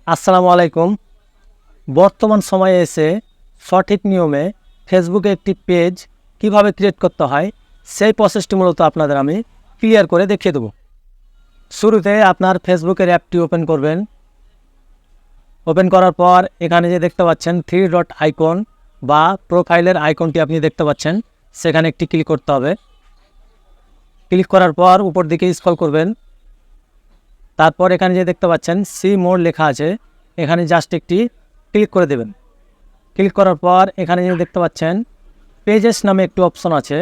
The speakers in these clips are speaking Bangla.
আসসালামু আলাইকুম। বর্তমান সময়ে এসে সঠিক নিয়মে ফেসবুকে একটি পেজ কিভাবে ক্রিয়েট করতে হয় সেই প্রসেসটি মূলত আপনাদের আমি ক্লিয়ার করে দেখিয়ে দেব। শুরুতে আপনার ফেসবুকের অ্যাপটি ওপেন করবেন। ওপেন করার পর এখানে যে দেখতে পাচ্ছেন থ্রি ডট আইকন বা প্রোফাইলের আইকনটি আপনি দেখতে পাচ্ছেন, সেখানে একটি ক্লিক করতে হবে। ক্লিক করার পর উপর দিকে স্ক্রল করবেন। তারপর এখানে যে দেখতে পাচ্ছেন সি মোর লেখা আছে, এখানে জাস্ট একটি ক্লিক করে দেবেন। ক্লিক করার পর এখানে যে দেখতে পাচ্ছেন পেজেস নামে একটি অপশন আছে,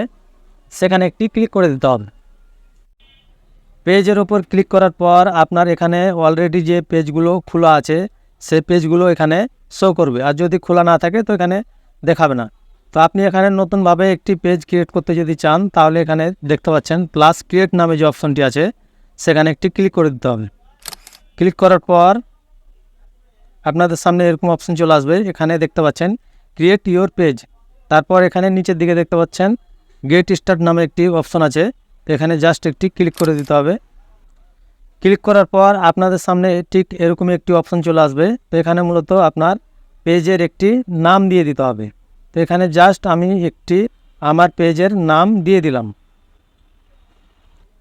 সেখানে একটি ক্লিক করে দিতে হবে। পেজের ওপর ক্লিক করার পর আপনার এখানে অলরেডি যে পেজগুলো খোলা আছে সেই পেজগুলো এখানে শো করবে, আর যদি খোলা না থাকে তো এখানে দেখাবে না। তো আপনি এখানে নতুনভাবে একটি পেজ ক্রিয়েট করতে যদি চান তাহলে এখানে দেখতে পাচ্ছেন প্লাস ক্রিয়েট নামে যে অপশনটি আছে সেখানে একটি ক্লিক করে দিতে হবে। ক্লিক করার পর আপনাদের সামনে এরকম অপশন চলে আসবে, এখানে দেখতে পাচ্ছেন ক্রিয়েট ইওর পেজ। তারপর এখানে নিচের দিকে দেখতে পাচ্ছেন গেট স্টার্ট নামে একটি অপশন আছে, তো এখানে জাস্ট একটি ক্লিক করে দিতে হবে। ক্লিক করার পর আপনাদের সামনে ঠিক এরকম একটি অপশন চলে আসবে, তো এখানে মূলত আপনার পেজের একটি নাম দিয়ে দিতে হবে। তো এখানে জাস্ট আমি একটি আমার পেজের নাম দিয়ে দিলাম।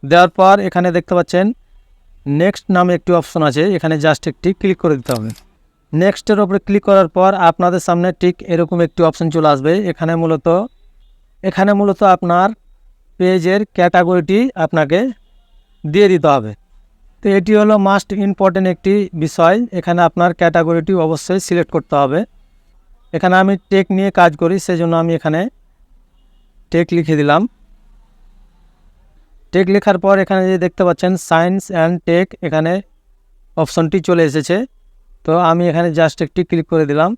দেওয়ার পর এখানে দেখতে পাচ্ছেন নেক্সট নামে একটি অপশন আছে, এখানে জাস্ট একটি ক্লিক করে দিতে হবে। নেক্সটের ওপরে ক্লিক করার পর আপনাদের সামনে ঠিক এরকম একটি অপশন চলে আসবে, এখানে মূলত আপনার পেজের ক্যাটাগরিটি আপনাকে দিয়ে দিতে হবে। তো এটি হলো মাস্ট ইম্পর্টেন্ট একটি বিষয়, এখানে আপনার ক্যাটাগরিটি অবশ্যই সিলেক্ট করতে হবে। এখানে আমি টেক নিয়ে কাজ করি, সেজন্য আমি এখানে টেক লিখে দিলাম। টেক লেখার পর এখানে যে দেখতে পাচ্ছেন সায়েন্স অ্যান্ড টেক, এখানে অপশনটি চলে এসেছে, তো আমি এখানে জাস্ট একটি ক্লিক করে দিলাম।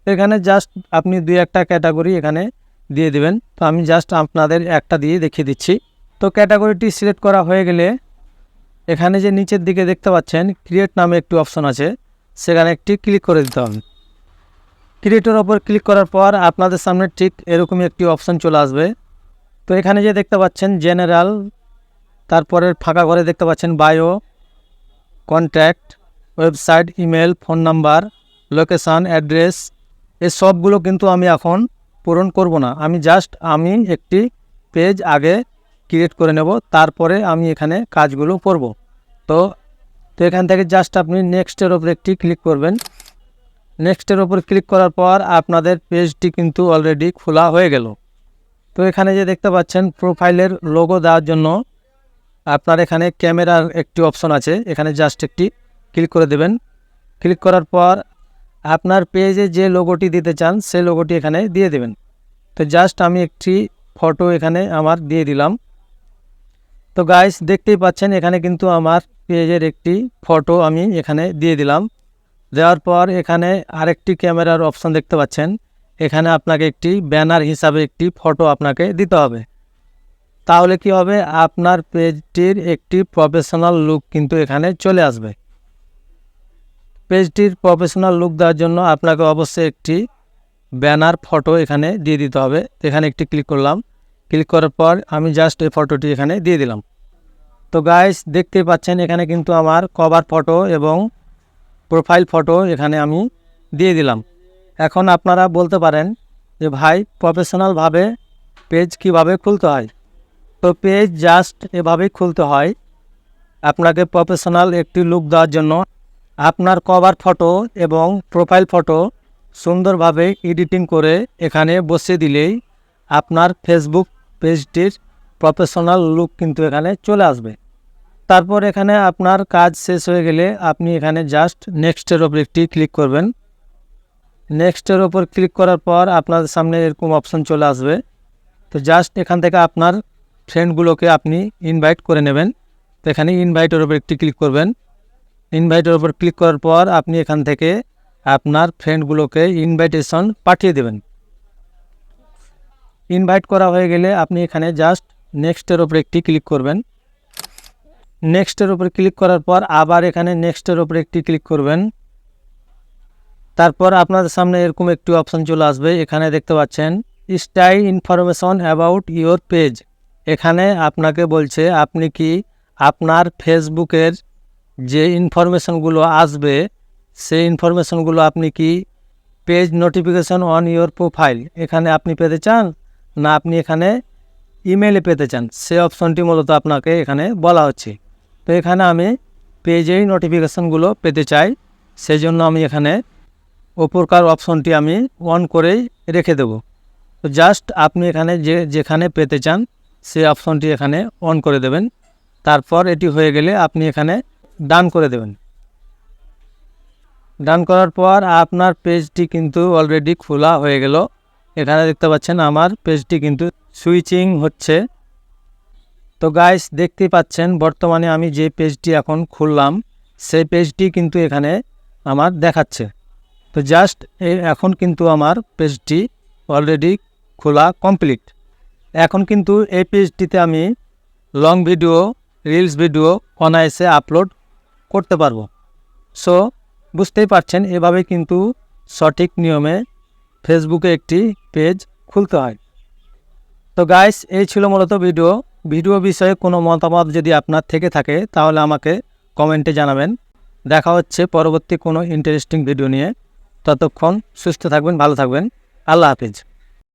এখানে জাস্ট আপনি দুই একটা ক্যাটাগরি এখানে দিয়ে দিবেন, তো আমি জাস্ট আপনাদের একটা দিয়ে দেখিয়ে দিচ্ছি। তো ক্যাটাগরিটি সিলেক্ট করা হয়ে গেলে এখানে যে নিচের দিকে দেখতে পাচ্ছেন ক্রিয়েট নামে একটি অপশন আছে, সেখানে একটি ক্লিক করে দিতে হবে। ক্রিয়েটের ওপর ক্লিক করার পর আপনাদের সামনে ঠিক এরকমই একটি অপশন চলে আসবে। তো এখানে যে দেখতে পাচ্ছেন জেনারেল, তারপরে ফাঁকা ঘরে দেখতে পাচ্ছেন bio, contact, website, email, phone number, location, address, এই সবগুলো কিন্তু আমি এখন পূরণ করব না। আমি একটি পেজ আগে ক্রিয়েট করে নেব, তারপরে আমি এখানে কাজগুলো করব। তো এখান থেকে জাস্ট আপনি নেক্সটের ওপর একটি ক্লিক করবেন। নেক্সটের ওপর ক্লিক করার পর আপনাদের পেজটি কিন্তু অলরেডি খোলা হয়ে গেল। তো এখানে যে দেখতে পাচ্ছেন প্রোফাইলের লোগো দেওয়ার জন্য আপনার এখানে ক্যামেরার একটি অপশন আছে, এখানে জাস্ট একটি ক্লিক করে দেবেন। ক্লিক করার পর আপনার পেজে যে লোগোটি দিতে চান সেই লোগোটি এখানে দিয়ে দেবেন। তো জাস্ট আমি একটি ফটো এখানে আমার দিয়ে দিলাম। তো গাইস দেখতেই পাচ্ছেন এখানে কিন্তু আমার পেজের একটি ফটো আমি এখানে দিয়ে দিলাম। দেওয়ার পর এখানে আরেকটি ক্যামেরার অপশন দেখতে পাচ্ছেন, এখানে আপনাকে একটি ব্যানার হিসাবে একটি ফটো আপনাকে দিতে হবে। তাহলে কি হবে, আপনার পেজটির একটি প্রফেশনাল লুক কিন্তু এখানে চলে আসবে। পেজটির প্রফেশনাল লুক দেওয়ার জন্য আপনাকে অবশ্যই একটি ব্যানার ফটো এখানে দিয়ে দিতে হবে। এখানে একটি ক্লিক করলাম। ক্লিক করার পর আমি জাস্ট এই ফটোটি এখানে দিয়ে দিলাম। তো গাইস দেখতেই পাচ্ছেন এখানে কিন্তু আমার কভার ফটো এবং প্রোফাইল ফটো এখানে আমি দিয়ে দিলাম। এখন আপনারা বলতে পারেন যে ভাই প্রফেশনালভাবে পেজ কিভাবে খুলতে হয়। তো পেজ জাস্ট এভাবেই খুলতে হয়। আপনাকে প্রফেশনাল একটি লুক দেওয়ার জন্য আপনার কভার ফটো এবং প্রোফাইল ফটো সুন্দরভাবে এডিটিং করে এখানে বসিয়ে দিলেই আপনার ফেসবুক পেজটির প্রফেশনাল লুক কিন্তু এখানে চলে আসবে। তারপর এখানে আপনার কাজ শেষ হয়ে গেলে আপনি এখানে জাস্ট নেক্সটের ওপর একটি ক্লিক করবেন। নেক্সটের ওপর ক্লিক করার পর আপনাদের সামনে এরকম অপশন চলে আসবে। তো জাস্ট এখান থেকে আপনার ফ্রেন্ডগুলোকে আপনি ইনভাইট করে নেবেন। তো এখানে ইনভাইটের ওপর একটি ক্লিক করবেন। ইনভাইটের ওপর ক্লিক করার পর আপনি এখান থেকে আপনার ফ্রেন্ডগুলোকে ইনভাইটেশন পাঠিয়ে দেবেন। ইনভাইট করা হয়ে গেলে আপনি এখানে জাস্ট নেক্সটের ওপর একটি ক্লিক করবেন। নেক্সটের ওপর ক্লিক করার পর আবার এখানে নেক্সটের ওপর একটি ক্লিক করবেন। তারপর আপনাদের সামনে এরকম একটি অপশন চলে আসবে, এখানে দেখতে পাচ্ছেন style information about your page. এখানে আপনাকে বলছে আপনি কি আপনার ফেসবুকের যে ইনফরমেশনগুলো আসবে সেই ইনফরমেশনগুলো আপনি কি page notification on your profile এখানে আপনি পেতে চান, না আপনি এখানে ইমেলে পেতে চান, সেই অপশনটি মূলত আপনাকে এখানে বলা হচ্ছে। তো এখানে আমি পেজেই নোটিফিকেশানগুলো পেতে চাই, সেই জন্য আমি এখানে ওপরকার অপশনটি আমি অন করেই রেখে দেব। তো জাস্ট আপনি এখানে যেখানে পেতে চান সেই অপশনটি এখানে অন করে দেবেন। তারপর এটি হয়ে গেলে আপনি এখানে ডান করে দেবেন। ডান করার পর আপনার পেজটি কিন্তু অলরেডি খোলা হয়ে গেল। এখানে দেখতে পাচ্ছেন আমার পেজটি কিন্তু সুইচিং হচ্ছে। তো গাইস দেখতেই পাচ্ছেন বর্তমানে আমি যে পেজটি এখন খুললাম সেই পেজটি কিন্তু এখানে আমার দেখাচ্ছে। তো জাস্ট এখন কিন্তু আমার পেজটি অলরেডি খোলা কমপ্লিট। এখন কিন্তু এই পেজটিতে আমি লং ভিডিও, রিলস ভিডিও অনায়াসে আপলোড করতে পারবো। সো বুঝতেই পারছেন এভাবে কিন্তু সঠিক নিয়মে ফেসবুকে একটি পেজ খুলতে হয়। তো গাইস এই ছিল মূলত ভিডিও বিষয়ে কোনো মতামত যদি আপনার থেকে থাকে তাহলে আমাকে কমেন্টে জানাবেন। দেখা হচ্ছে পরবর্তী কোনো ইন্টারেস্টিং ভিডিও নিয়ে। ততক্ষণ সুস্থ থাকবেন, ভালো থাকবেন। আল্লাহ হাফিজ।